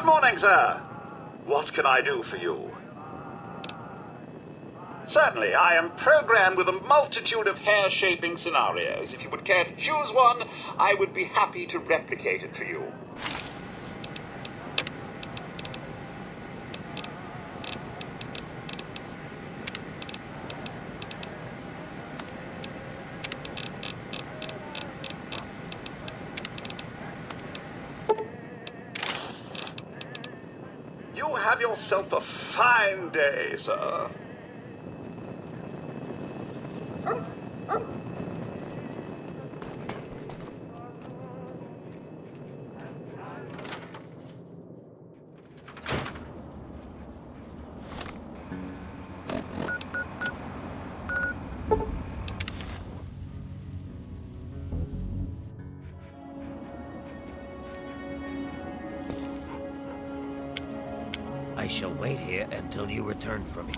Good morning, sir. What can I do for you? Certainly, I am programmed with a multitude of hair-shaping scenarios. If you would care to choose one, I would be happy to replicate it for you. You have yourself a fine day, sir. I shall wait here until you return for me.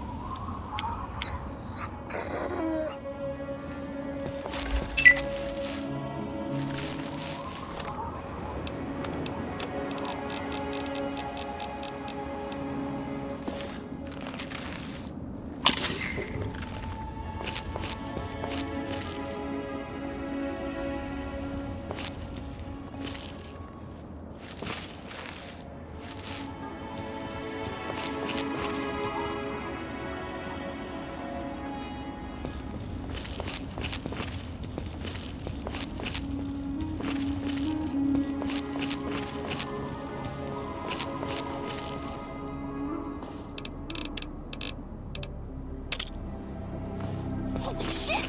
Holy shit!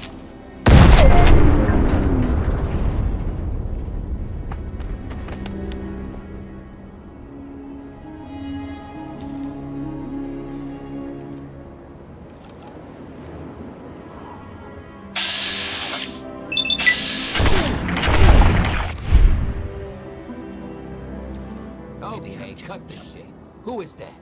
Okay, cut the shit. Who is that?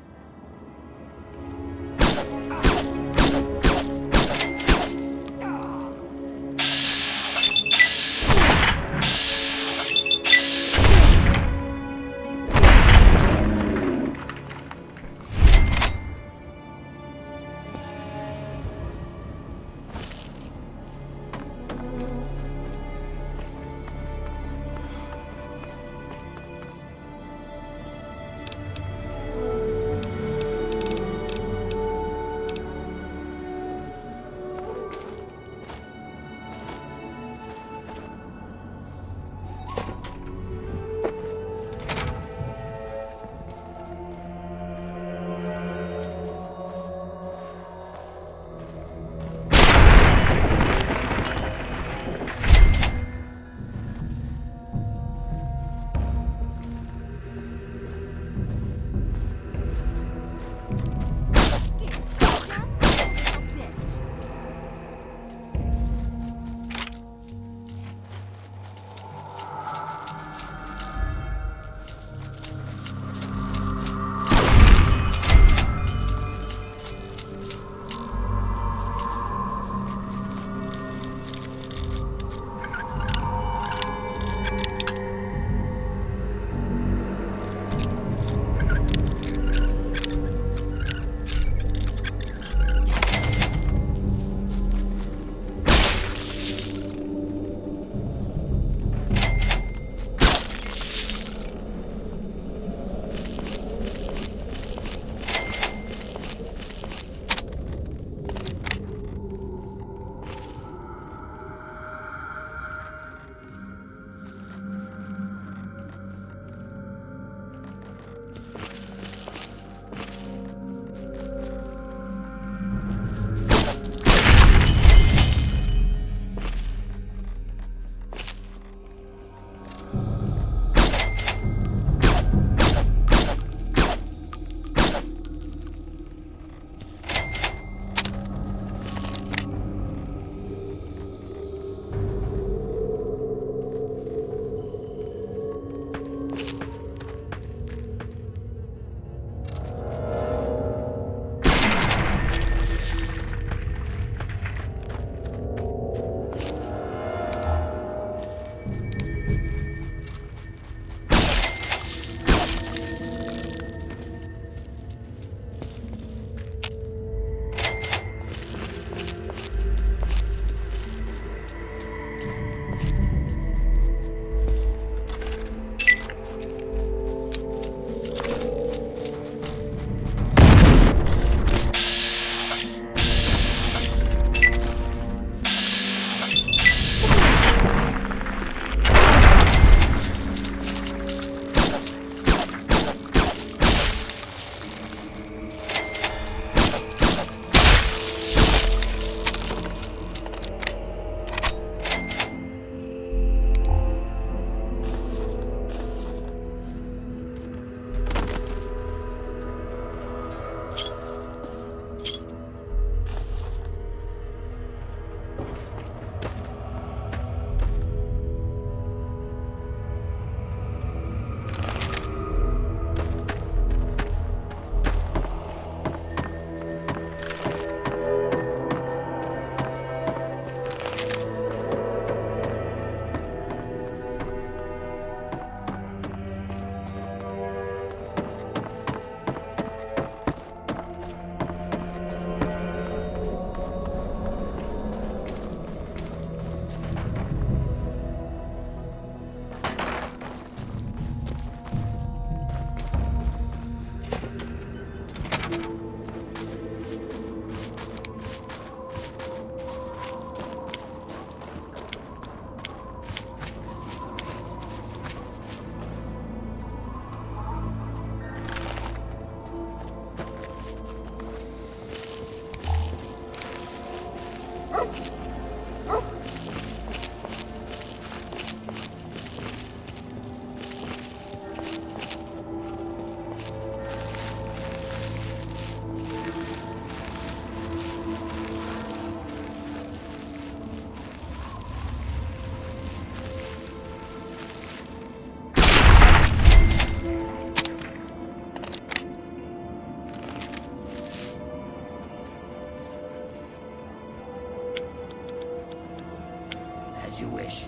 you wish.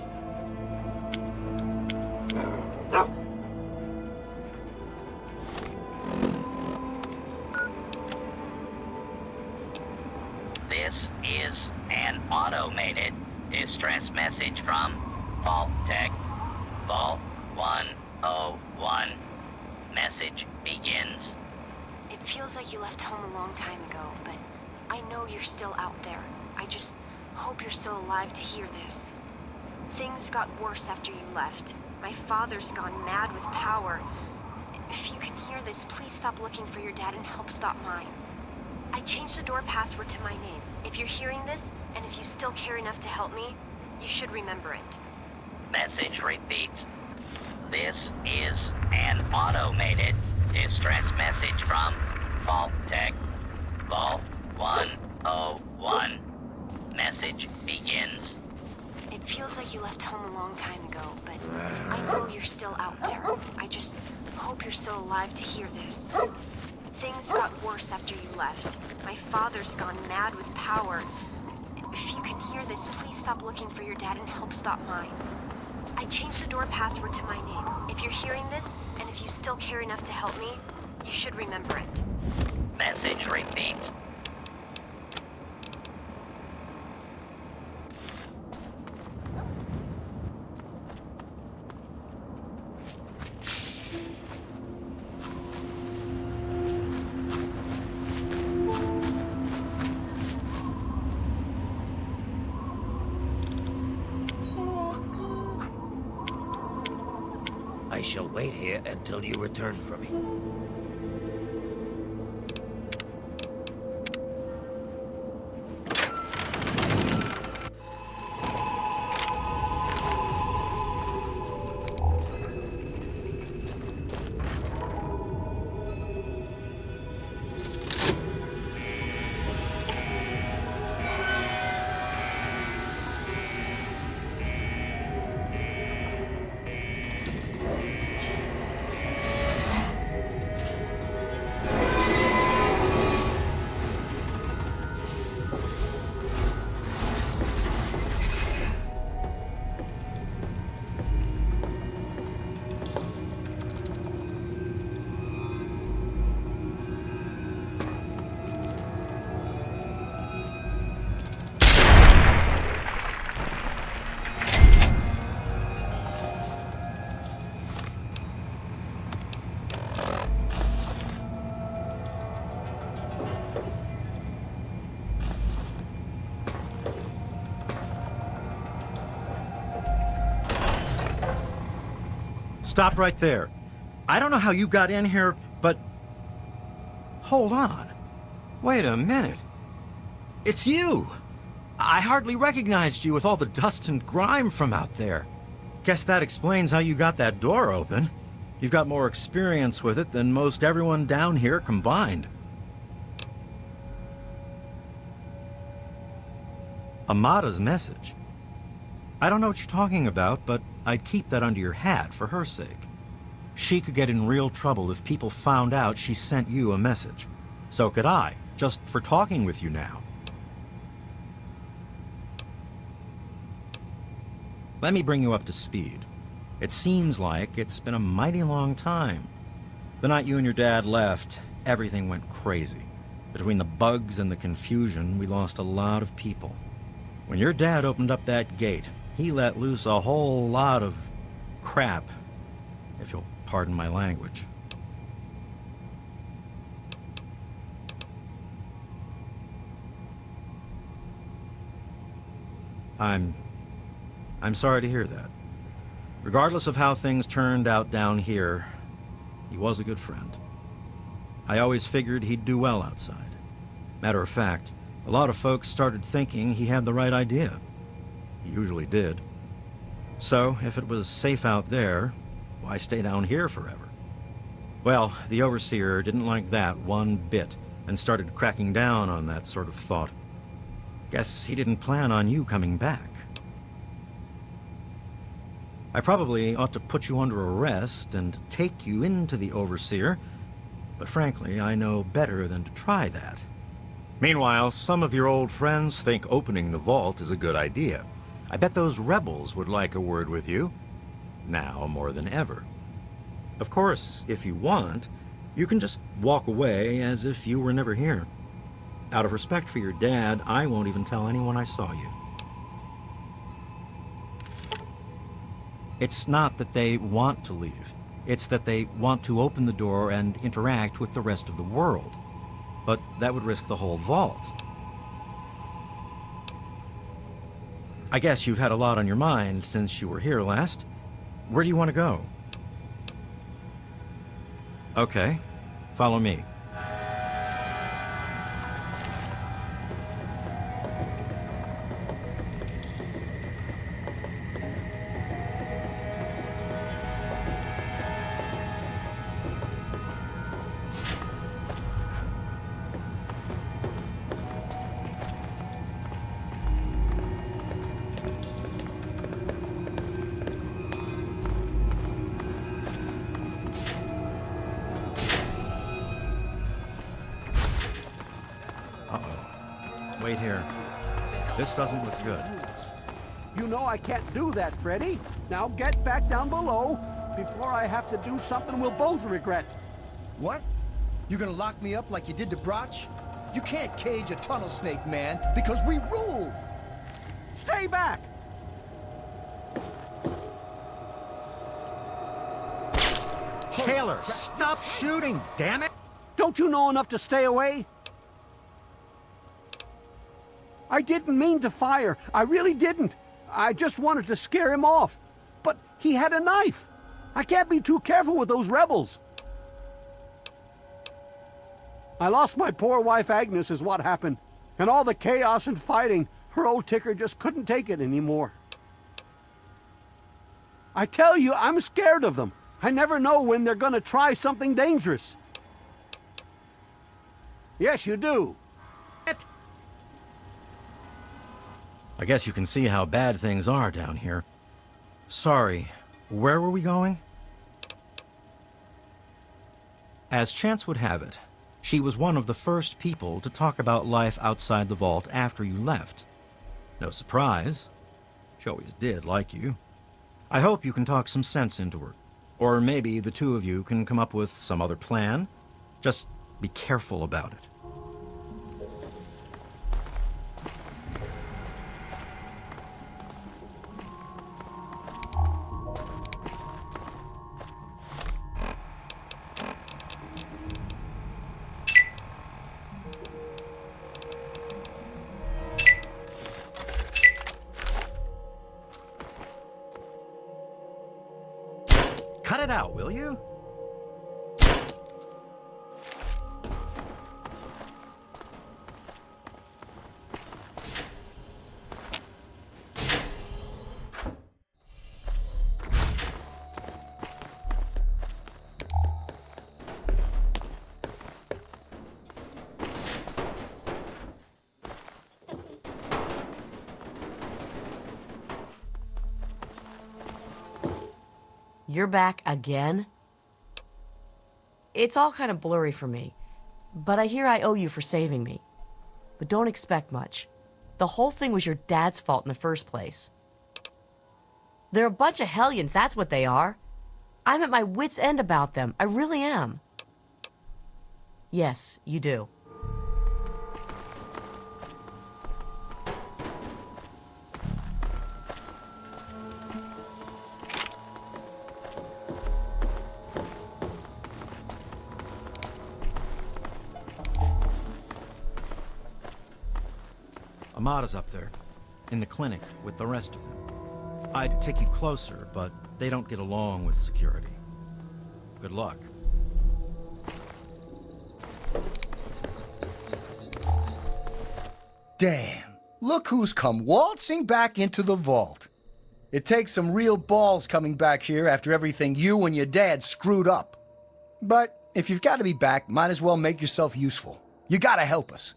This is an automated distress message from Vault Tech. Vault 101. Message begins. It feels like you left home a long time ago, but I know you're still out there. I just hope you're still alive to hear this. Things got worse after you left. My father's gone mad with power. If you can hear this, please stop looking for your dad and help stop mine. I changed the door password to my name. If you're hearing this, and if you still care enough to help me, you should remember it. Message repeats. This is an automated distress message from Vault Tech. Vault 101. Message begins. It feels like you left home a long time ago, but I know you're still out there. I just hope you're still alive to hear this. Things got worse after you left. My father's gone mad with power. If you can hear this, please stop looking for your dad and help stop mine. I changed the door password to my name. If you're hearing this, and if you still care enough to help me, you should remember it. Message repeats. I shall wait here until you return for me. Stop right there. I don't know how you got in here, but... Hold on. Wait a minute. It's you! I hardly recognized you with all the dust and grime from out there. Guess that explains how you got that door open. You've got more experience with it than most everyone down here combined. Amada's message. I don't know what you're talking about, but I'd keep that under your hat for her sake. She could get in real trouble if people found out she sent you a message. So could I, just for talking with you now. Let me bring you up to speed. It seems like it's been a mighty long time. The night you and your dad left, everything went crazy. Between the bugs and the confusion, we lost a lot of people. When your dad opened up that gate, he let loose a whole lot of crap, if you'll pardon my language. I'm sorry to hear that. Regardless of how things turned out down here, he was a good friend. I always figured he'd do well outside. Matter of fact, a lot of folks started thinking he had the right idea. He usually did. So, if it was safe out there, why stay down here forever? Well, the Overseer didn't like that one bit, and started cracking down on that sort of thought. Guess he didn't plan on you coming back. I probably ought to put you under arrest and take you into the Overseer, but frankly, I know better than to try that. Meanwhile, some of your old friends think opening the vault is a good idea. I bet those rebels would like a word with you. Now more than ever. Of course, if you want, you can just walk away as if you were never here. Out of respect for your dad, I won't even tell anyone I saw you. It's not that they want to leave. It's that they want to open the door and interact with the rest of the world. But that would risk the whole vault. I guess you've had a lot on your mind since you were here last. Where do you want to go? Okay, follow me. Wait here. This doesn't look good. You know I can't do that, Freddy. Now get back down below before I have to do something we'll both regret. What? You gonna lock me up like you did to Broch? You can't cage a tunnel snake, man, because we rule! Stay back! Taylor, stop shooting, damn it! Don't you know enough to stay away? I didn't mean to fire. I really didn't. I just wanted to scare him off. But he had a knife. I can't be too careful with those rebels. I lost my poor wife Agnes is what happened. And all the chaos and fighting, her old ticker just couldn't take it anymore. I tell you, I'm scared of them. I never know when they're gonna try something dangerous. Yes, you do. I guess you can see how bad things are down here. Sorry, where were we going? As chance would have it, she was one of the first people to talk about life outside the vault after you left. No surprise. She always did like you. I hope you can talk some sense into her. Or maybe the two of you can come up with some other plan. Just be careful about it. Cut it out, will you? You're back again? It's all kind of blurry for me, but I hear I owe you for saving me. But don't expect much. The whole thing was your dad's fault in the first place. They're a bunch of hellions, that's what they are. I'm at my wit's end about them, I really am. Yes, you do. Amada's up there, in the clinic with the rest of them. I'd take you closer, but they don't get along with security. Good luck. Damn, look who's come waltzing back into the vault. It takes some real balls coming back here after everything you and your dad screwed up. But if you've got to be back, might as well make yourself useful. You gotta help us.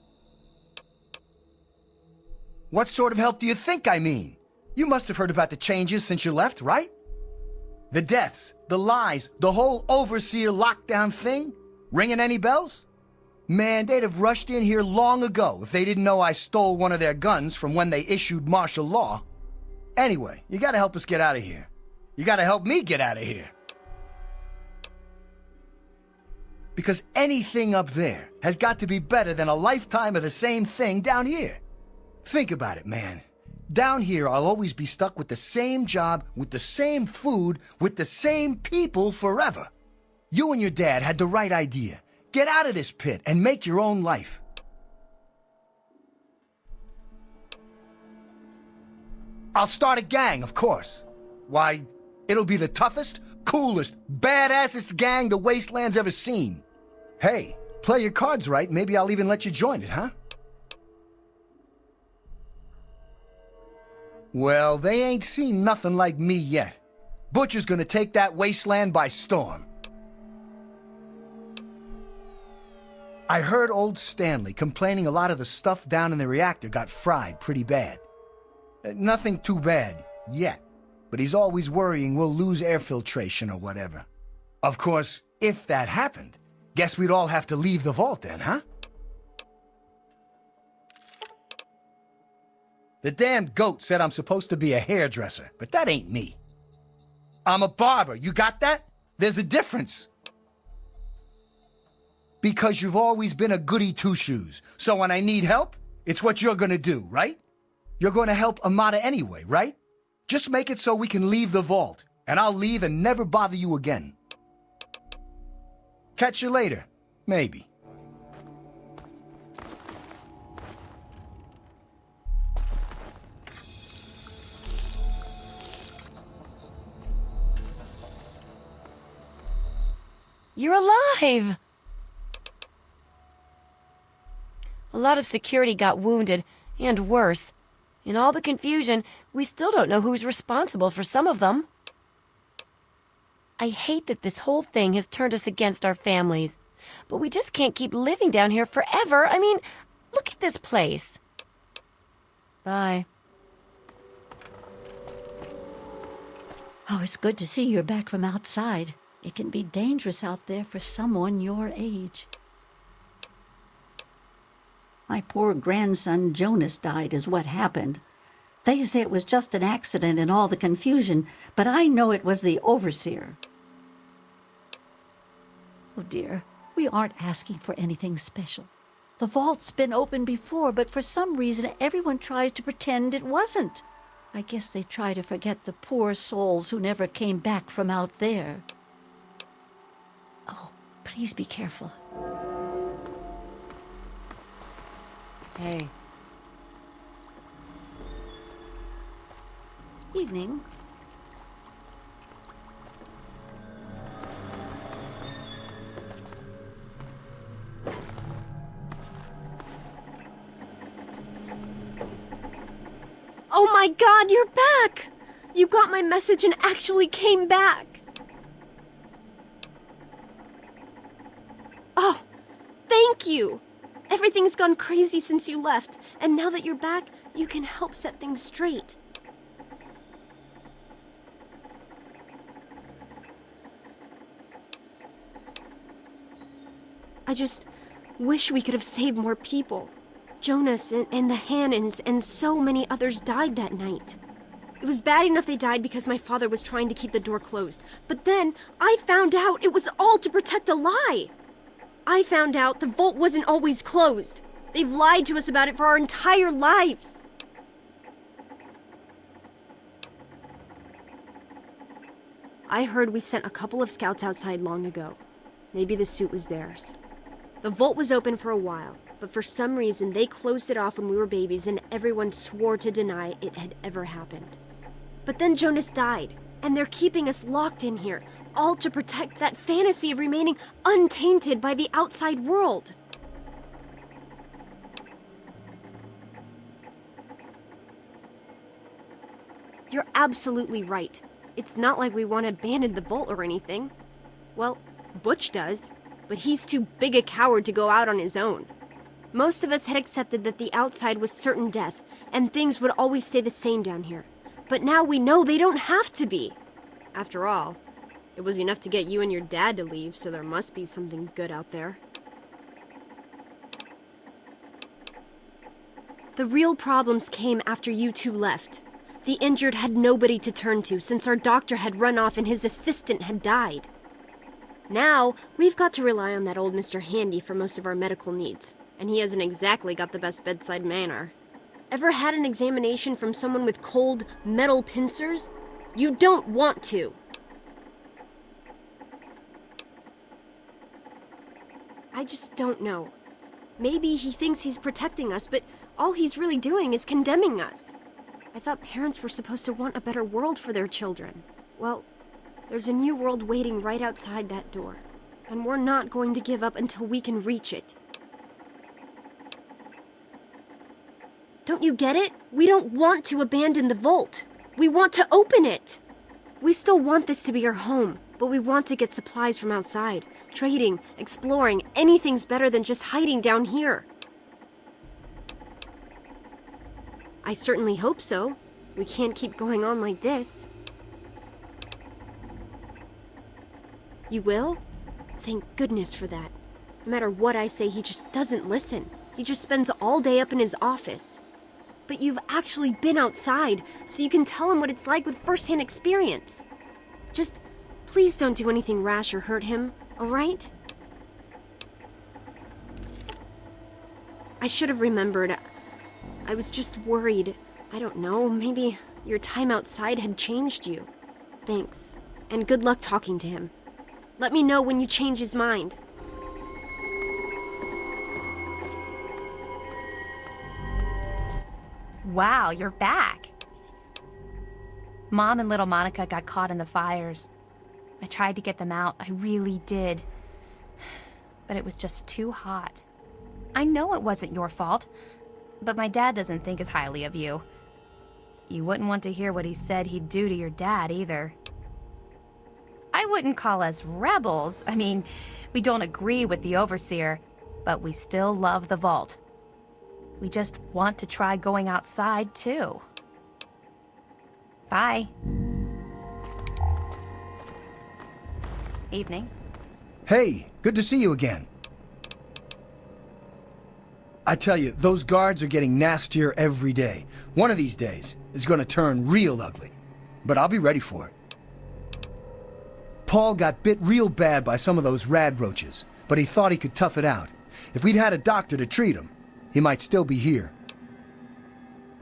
What sort of help do you think I mean? You must have heard about the changes since you left, right? The deaths, the lies, the whole overseer lockdown thing? Ringing any bells? Man, they'd have rushed in here long ago if they didn't know I stole one of their guns from when they issued martial law. Anyway, you gotta help us get out of here. You gotta help me get out of here. Because anything up there has got to be better than a lifetime of the same thing down here. Think about it, man. Down here, I'll always be stuck with the same job, with the same food, with the same people forever. You and your dad had the right idea. Get out of this pit and make your own life. I'll start a gang, of course. Why, it'll be the toughest, coolest, badassest gang the Wasteland's ever seen. Hey, play your cards right, maybe I'll even let you join it, huh? Well, they ain't seen nothing like me yet. Butcher's gonna take that Wasteland by storm. I heard old Stanley complaining a lot of the stuff down in the reactor got fried pretty bad. Nothing too bad, yet. But he's always worrying we'll lose air filtration or whatever. Of course, if that happened, guess we'd all have to leave the vault then, huh? The damn goat said I'm supposed to be a hairdresser, but that ain't me. I'm a barber, you got that? There's a difference. Because you've always been a goody two-shoes, so when I need help, it's what you're gonna do, right? You're gonna help Amata anyway, right? Just make it so we can leave the vault, and I'll leave and never bother you again. Catch you later, maybe. You're alive! A lot of security got wounded, and worse. In all the confusion, we still don't know who's responsible for some of them. I hate that this whole thing has turned us against our families. But we just can't keep living down here forever. I mean, look at this place. Bye. Oh, it's good to see you're back from outside. It can be dangerous out there for someone your age. My poor grandson Jonas died is what happened. They say it was just an accident in all the confusion, but I know it was the overseer. Oh dear, we aren't asking for anything special. The vault's been open before, but for some reason everyone tries to pretend it wasn't. I guess they try to forget the poor souls who never came back from out there. Oh, please be careful. Hey. Evening. Oh my God, you're back! You got my message and actually came back! Oh, thank you! Everything's gone crazy since you left, and now that you're back, you can help set things straight. I just wish we could have saved more people. Jonas and the Hannons and so many others died that night. It was bad enough they died because my father was trying to keep the door closed, but then I found out it was all to protect a lie. I found out the vault wasn't always closed. They've lied to us about it for our entire lives. I heard we sent a couple of scouts outside long ago. Maybe the suit was theirs. The vault was open for a while, but for some reason they closed it off when we were babies and everyone swore to deny it had ever happened. But then Jonas died, and they're keeping us locked in here, all to protect that fantasy of remaining untainted by the outside world. You're absolutely right. It's not like we want to abandon the vault or anything. Well, Butch does, but he's too big a coward to go out on his own. Most of us had accepted that the outside was certain death, and things would always stay the same down here. But now we know they don't have to be. After all, it was enough to get you and your dad to leave, so there must be something good out there. The real problems came after you two left. The injured had nobody to turn to since our doctor had run off and his assistant had died. Now, we've got to rely on that old Mr. Handy for most of our medical needs, and he hasn't exactly got the best bedside manner. Ever had an examination from someone with cold, metal pincers? You don't want to! I just don't know. Maybe he thinks he's protecting us, but all he's really doing is condemning us. I thought parents were supposed to want a better world for their children. Well, there's a new world waiting right outside that door, and we're not going to give up until we can reach it. Don't you get it? We don't want to abandon the vault. We want to open it. We still want this to be our home, but we want to get supplies from outside. Trading, exploring, anything's better than just hiding down here. I certainly hope so. We can't keep going on like this. You will? Thank goodness for that. No matter what I say, he just doesn't listen. He just spends all day up in his office. But you've actually been outside, so you can tell him what it's like with first-hand experience. Just, please don't do anything rash or hurt him, all right? I should have remembered. I was just worried. I don't know, maybe your time outside had changed you. Thanks, and good luck talking to him. Let me know when you change his mind. Wow, you're back. Mom and little Monica got caught in the fires. I tried to get them out, I really did. But it was just too hot. I know it wasn't your fault, but my dad doesn't think as highly of you. You wouldn't want to hear what he said he'd do to your dad either. I wouldn't call us rebels. I mean, we don't agree with the Overseer, but we still love the vault. We just want to try going outside, too. Bye. Evening. Hey, good to see you again. I tell you, those guards are getting nastier every day. One of these days, it's gonna turn real ugly. But I'll be ready for it. Paul got bit real bad by some of those rad roaches, but he thought he could tough it out. If we'd had a doctor to treat him, he might still be here.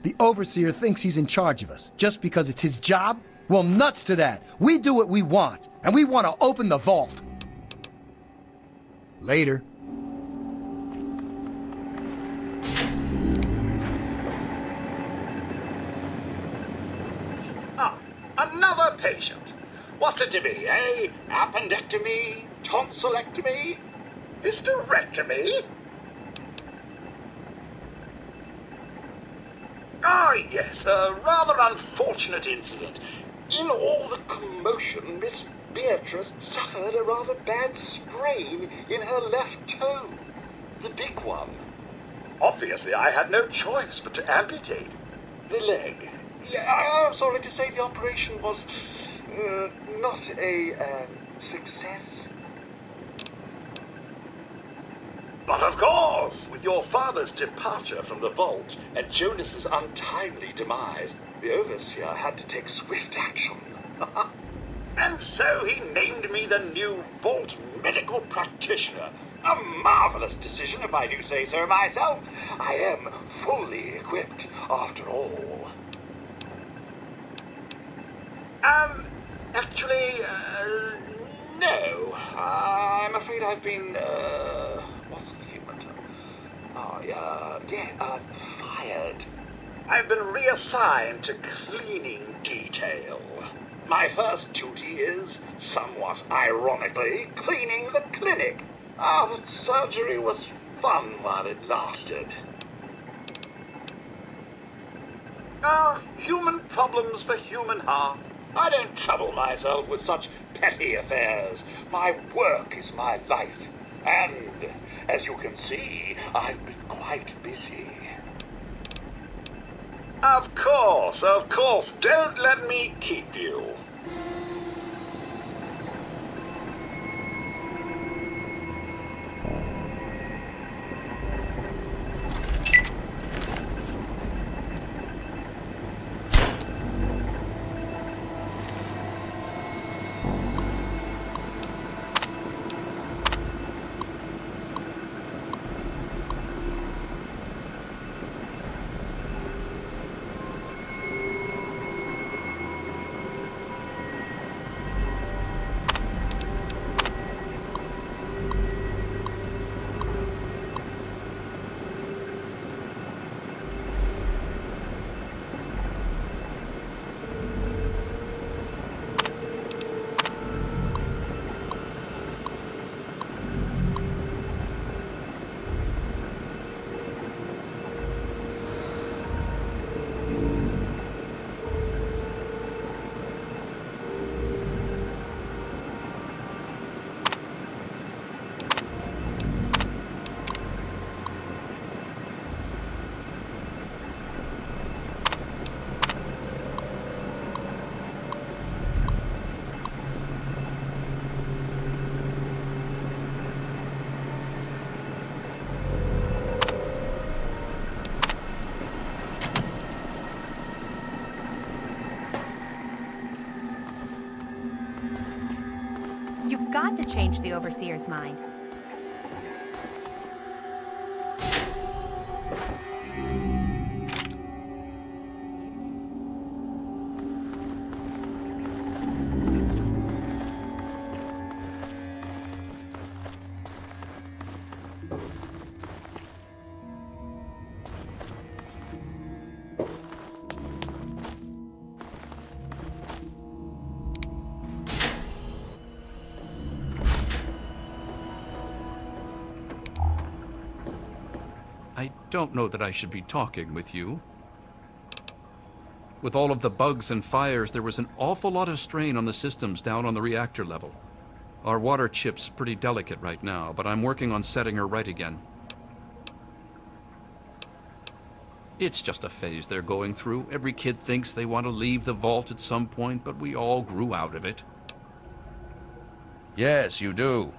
The Overseer thinks he's in charge of us, just because it's his job? Well, nuts to that. We do what we want, and we want to open the vault. Later. Another patient. What's it to be, eh? Appendectomy? Tonsillectomy? Hysterectomy? Ah, yes, a rather unfortunate incident. In all the commotion, Miss Beatrice suffered a rather bad sprain in her left toe. The big one. Obviously, I had no choice but to amputate the leg. Yeah, I'm sorry to say the operation was not a success. But of course, with your father's departure from the vault and Jonas's untimely demise, the Overseer had to take swift action. And so he named me the new Vault Medical Practitioner. A marvelous decision, if I do say so myself. I am fully equipped, after all. Actually, no. I'm afraid I've been, what's the human term? Fired. I've been reassigned to cleaning detail. My first duty is, somewhat ironically, cleaning the clinic. But surgery was fun while it lasted. Human problems for human hearth. I don't trouble myself with such petty affairs. My work is my life. And, as you can see, I've been quite busy. Of course. Don't let me keep you. to change the Overseer's mind. I don't know that I should be talking with you. With all of the bugs and fires, there was an awful lot of strain on the systems down on the reactor level. Our water chip's pretty delicate right now, but I'm working on setting her right again. It's just a phase they're going through. Every kid thinks they want to leave the vault at some point, but we all grew out of it. Yes, you do.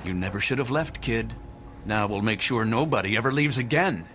You never should have left, kid. Now we'll make sure nobody ever leaves again.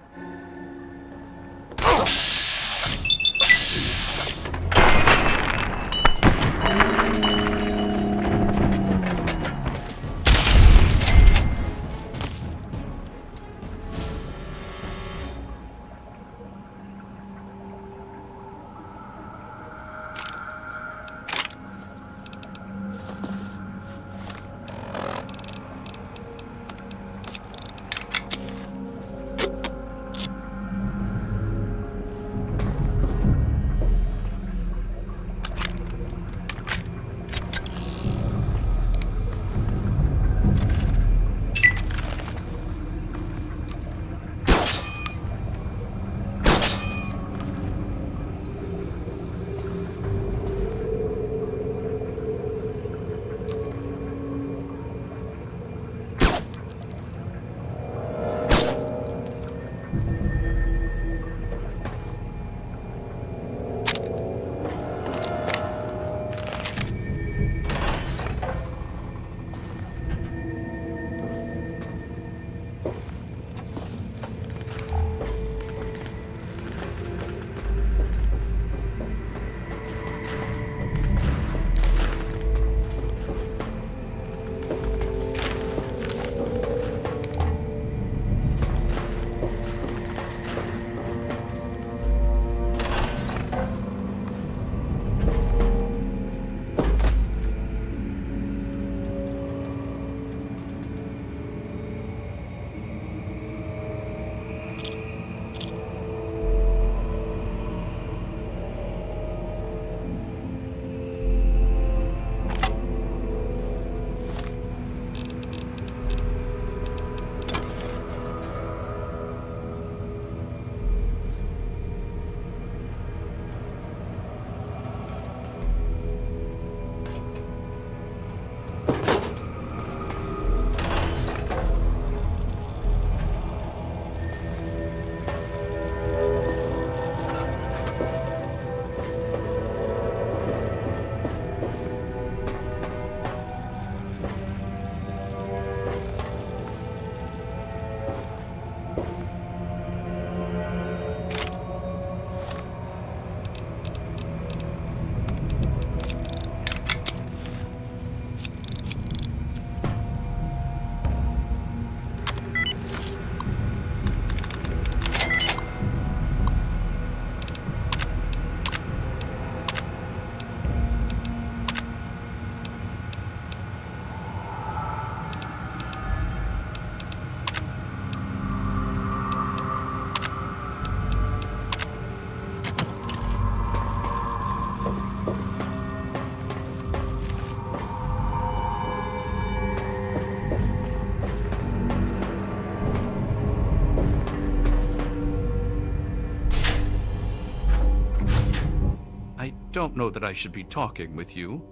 Don't know that I should be talking with you.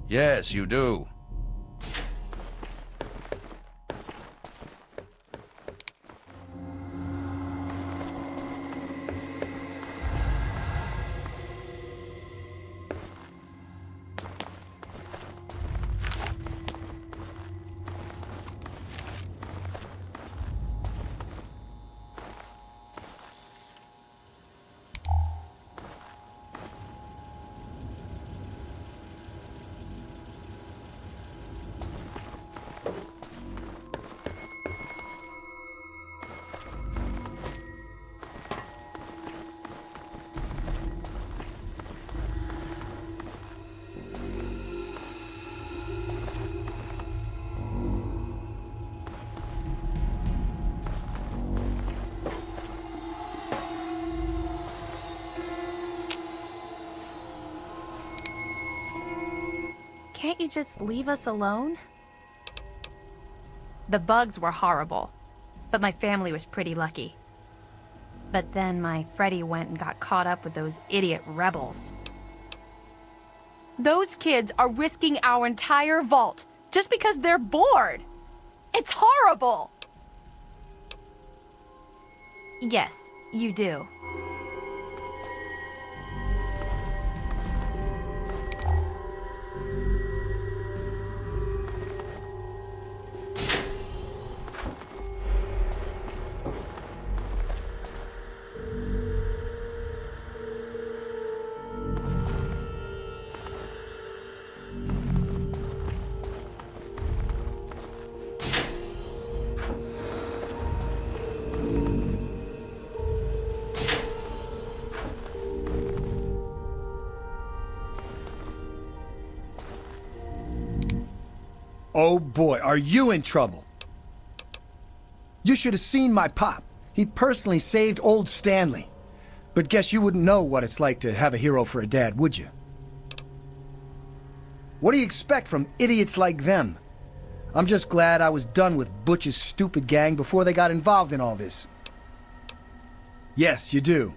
Yes, you do. can't you just leave us alone? The bugs were horrible, but my family was pretty lucky. But then my Freddy went and got caught up with those idiot rebels. Those kids are risking our entire vault just because they're bored. It's horrible! Yes, you do. Oh boy, are you in trouble? You should have seen my pop. He personally saved old Stanley. But guess you wouldn't know what it's like to have a hero for a dad, would you? What do you expect from idiots like them? I'm just glad I was done with Butch's stupid gang before they got involved in all this. Yes, you do.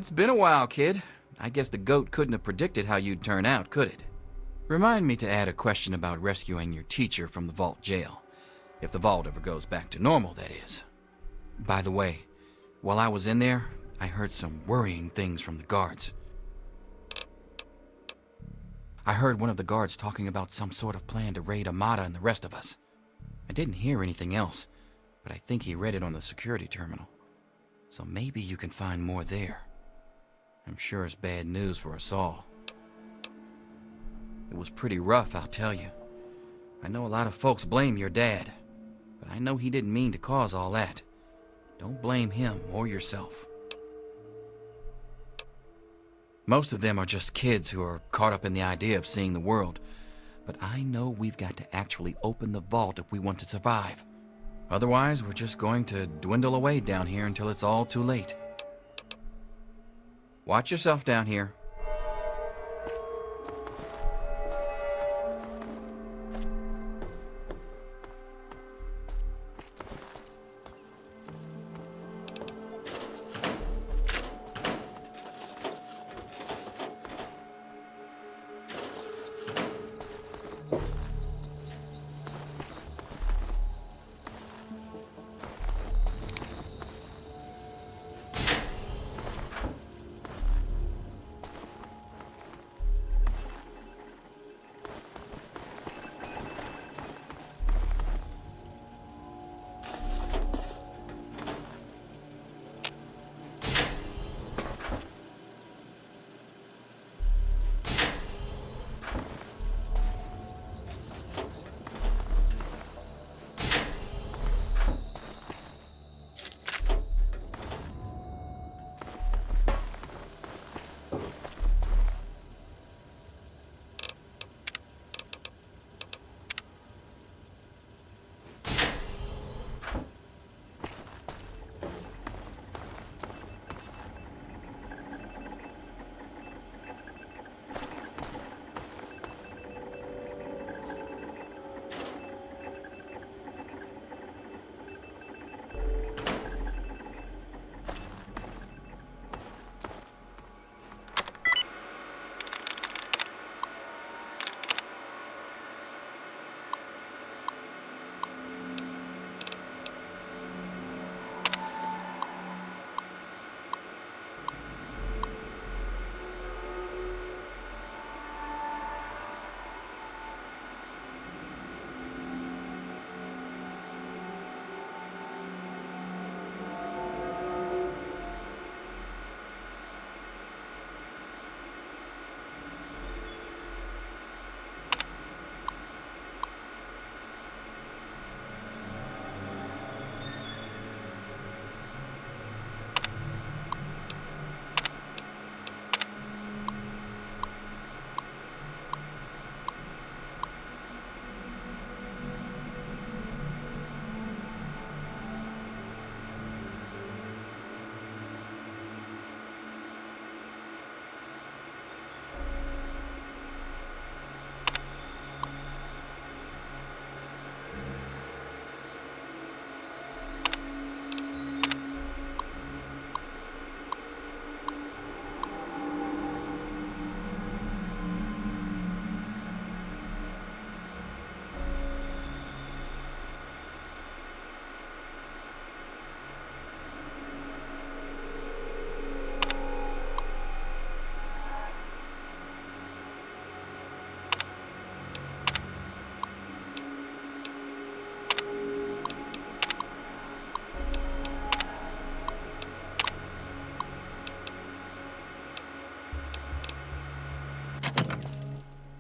It's been a while, kid. I guess the goat couldn't have predicted how you'd turn out, could it? Remind me to add a question about rescuing your teacher from the vault jail. If the vault ever goes back to normal, that is. By the way, while I was in there, I heard some worrying things from the guards. I heard one of the guards talking about some sort of plan to raid Amada and the rest of us. I didn't hear anything else, but I think he read it on the security terminal. So maybe you can find more there. I'm sure it's bad news for us all. It was pretty rough, I'll tell you. I know a lot of folks blame your dad, but I know he didn't mean to cause all that. Don't blame him or yourself. Most of them are just kids who are caught up in the idea of seeing the world. But I know we've got to actually open the vault if we want to survive. Otherwise, we're just going to dwindle away down here until it's all too late. Watch yourself down here.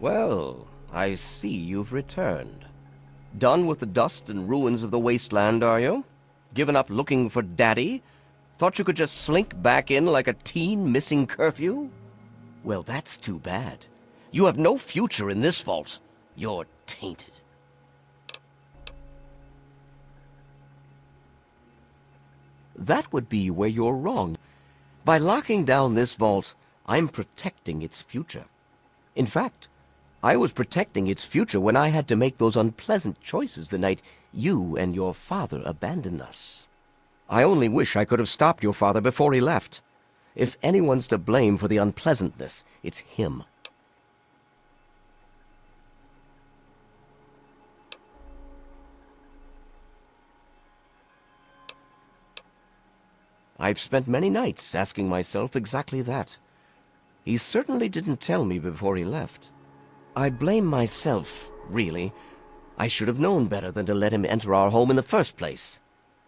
Well, I see you've returned. Done with the dust and ruins of the wasteland, are you? Given up looking for Daddy? Thought you could just slink back in like a teen missing curfew? Well, that's too bad. You have no future in this vault. You're tainted. That would be where you're wrong. By locking down this vault, I'm protecting its future. In fact, I was protecting its future when I had to make those unpleasant choices the night you and your father abandoned us. I only wish I could have stopped your father before he left. If anyone's to blame for the unpleasantness, it's him. I've spent many nights asking myself exactly that. He certainly didn't tell me before he left. I blame myself, really. I should have known better than to let him enter our home in the first place.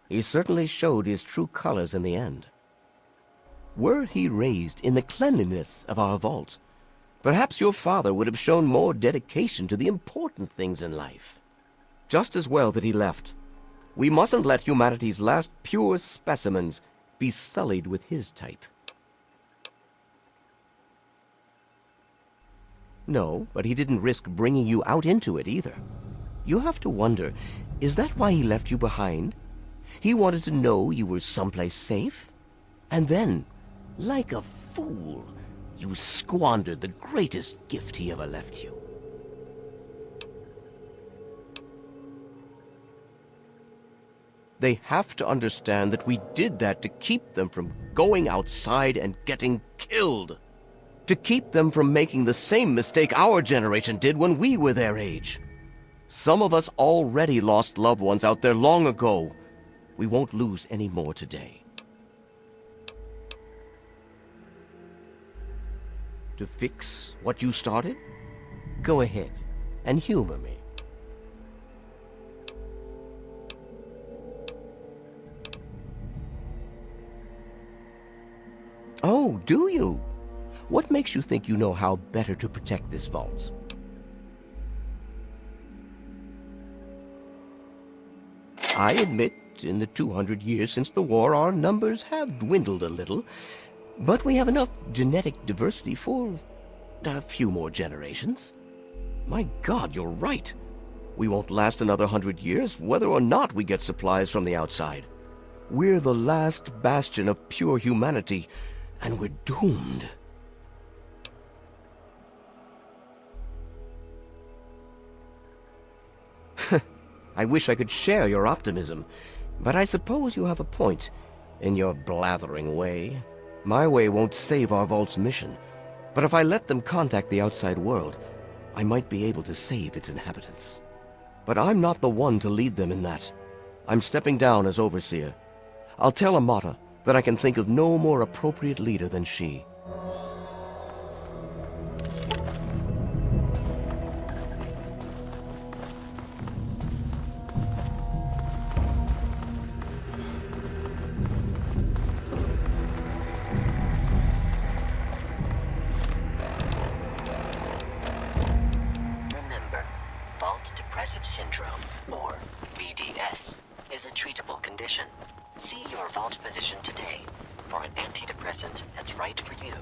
He certainly showed his true colors in the end. Were he raised in the cleanliness of our vault, perhaps your father would have shown more dedication to the important things in life. Just as well that he left. We mustn't let humanity's last pure specimens be sullied with his type. No, but he didn't risk bringing you out into it either. You have to wonder, is that why he left you behind? He wanted to know you were someplace safe? And then, like a fool, you squandered the greatest gift he ever left you. They have to understand that we did that to keep them from going outside and getting killed. To keep them from making the same mistake our generation did when we were their age. Some of us already lost loved ones out there long ago. We won't lose any more today. To fix what you started? Go ahead and humor me. Oh, do you? What makes you think you know how better to protect this vault? I admit, in the 200 years since the war, our numbers have dwindled a little, but we have enough genetic diversity for a few more generations. My God, you're right. We won't last another 100 years, whether or not we get supplies from the outside. We're the last bastion of pure humanity, and we're doomed. I wish I could share your optimism, but I suppose you have a point in your blathering way. My way won't save our vault's mission, but if I let them contact the outside world, I might be able to save its inhabitants. But I'm not the one to lead them in that. I'm stepping down as overseer. I'll tell Amata that I can think of no more appropriate leader than she. Remember, Vault Depressive Syndrome, or VDS, is a treatable condition. See your vault physician today for an antidepressant that's right for you.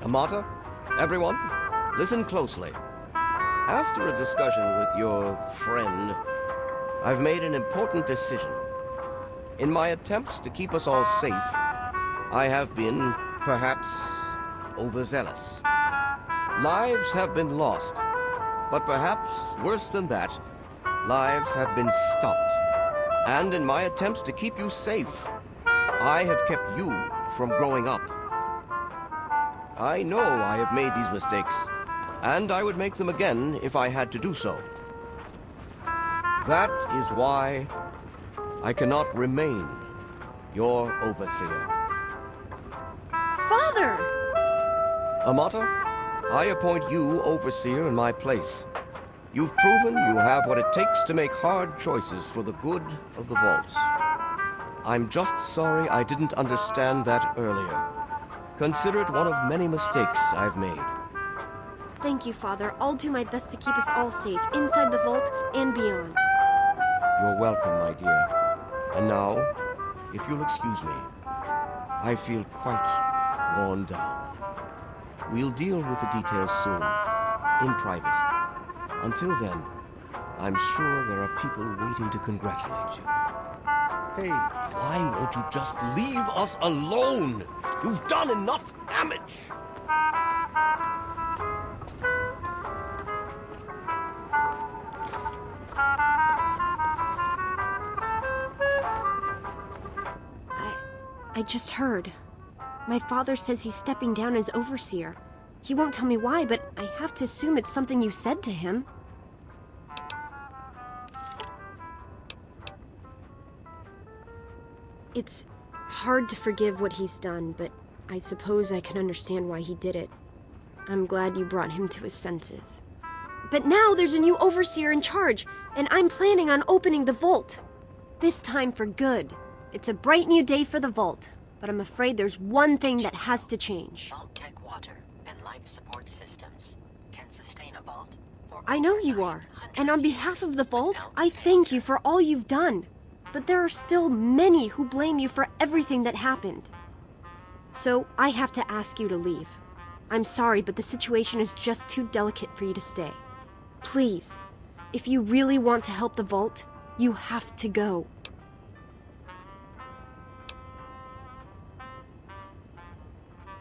Amata, everyone, listen closely. After a discussion with your friend, I've made an important decision. In my attempts to keep us all safe, I have been, perhaps, overzealous. Lives have been lost, but perhaps worse than that, lives have been stopped. And in my attempts to keep you safe, I have kept you from growing up. I know I have made these mistakes, and I would make them again if I had to do so. That is why I cannot remain your overseer. Father! Amata, I appoint you overseer in my place. You've proven you have what it takes to make hard choices for the good of the vaults. I'm just sorry I didn't understand that earlier. Consider it one of many mistakes I've made. Thank you, Father. I'll do my best to keep us all safe, inside the vault and beyond. You're welcome, my dear. And now, if you'll excuse me, I feel quite worn down. We'll deal with the details soon, in private. Until then, I'm sure there are people waiting to congratulate you. Hey, why won't you just leave us alone? You've done enough damage! I just heard. My father says he's stepping down as overseer. He won't tell me why, but I have to assume it's something you said to him. It's hard to forgive what he's done, but I suppose I can understand why he did it. I'm glad you brought him to his senses. But now there's a new overseer in charge, and I'm planning on opening the vault. This time for good. It's a bright new day for the vault, but I'm afraid there's one thing that has to change. Vault tech water and life support systems can sustain a vault. I know you are, and on behalf of the vault, I thank you for all you've done. But there are still many who blame you for everything that happened. So I have to ask you to leave. I'm sorry, but the situation is just too delicate for you to stay. Please, if you really want to help the vault, you have to go.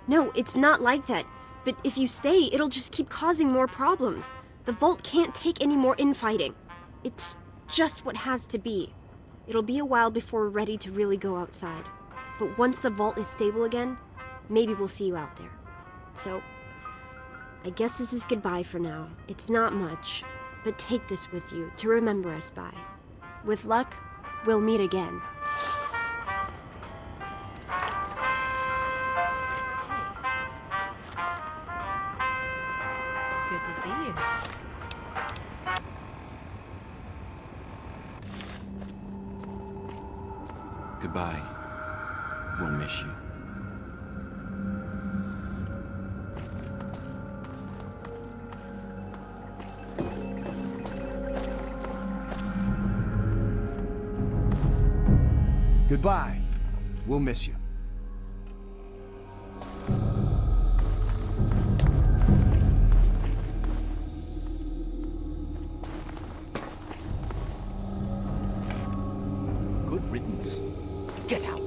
No, it's not like that. But if you stay, it'll just keep causing more problems. The vault can't take any more infighting. It's just what has to be. It'll be a while before we're ready to really go outside. But once the vault is stable again, maybe we'll see you out there. So, I guess this is goodbye for now. It's not much, but take this with you to remember us by. With luck, we'll meet again. Good to see you. Goodbye. We'll miss you. Goodbye. We'll miss you. Good riddance. Get out.